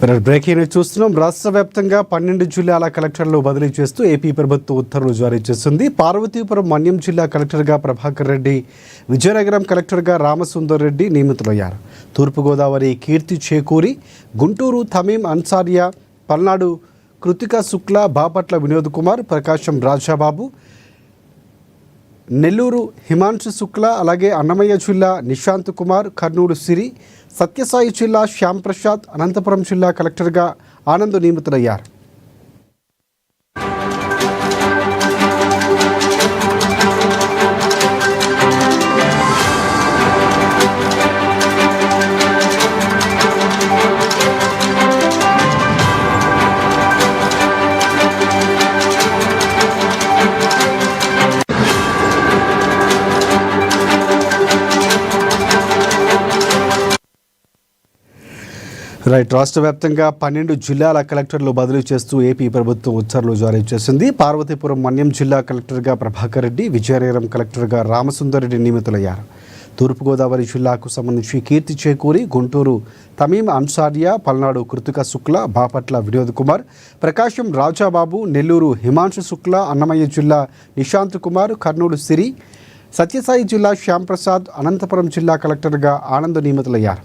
Breaking news చూస్తున్నాం. రాష్ట్ర వ్యాప్తంగా 12 జిల్లాల కలెక్టర్లు బదిలీ చేస్తూ ఏపీ ప్రభుత్వం ఉత్తర్వులు జారీ చేస్తుంది. పార్వతీపురం మన్యం జిల్లా కలెక్టర్గా ప్రభాకర్ రెడ్డి, విజయనగరం కలెక్టర్గా రామసుందర్ రెడ్డి నియమితులయ్యారు. తూర్పుగోదావరి కీర్తి చేకూరి, గుంటూరు తమీం అన్సారియా, పల్నాడు కృతికా శుక్లా, బాపట్ల వినోద్ కుమార్, ప్రకాశం రాజాబాబు, నెల్లూరు హిమాంశు శుక్లా, అలాగే అన్నమయ్య జిల్లా నిశాంత్ కుమార్, కర్నూలు సిరి, సత్యసాయి జిల్లా శ్యామ్ ప్రసాద్, అనంతపురం జిల్లా కలెక్టర్గా ఆనంద్ నియమితులయ్యారు. రాష్ట్ర వ్యాప్తంగా 12 జిల్లాల కలెక్టర్లు బదిలీ చేస్తూ ఏపీ ప్రభుత్వం ఉత్తర్వులు జారీ చేసింది. పార్వతీపురం మన్యం జిల్లా కలెక్టర్గా ప్రభాకర్ రెడ్డి, విజయనగరం కలెక్టర్గా రామసుందర్ రెడ్డి నియమితులయ్యారు. తూర్పుగోదావరి జిల్లాకు సంబంధించి కీర్తి చేకూరి, గుంటూరు తమీం అన్సారియా, పల్నాడు కృతికా శుక్లా, బాపట్ల వినోద్ కుమార్, ప్రకాశం రాజాబాబు, నెల్లూరు హిమాంశు శుక్లా, అన్నమయ్య జిల్లా నిశాంత్ కుమార్, కర్నూలు సిరి, సత్యసాయి జిల్లా శ్యామ్ ప్రసాద్, అనంతపురం జిల్లా కలెక్టర్గా ఆనంద్ నియమితులయ్యారు.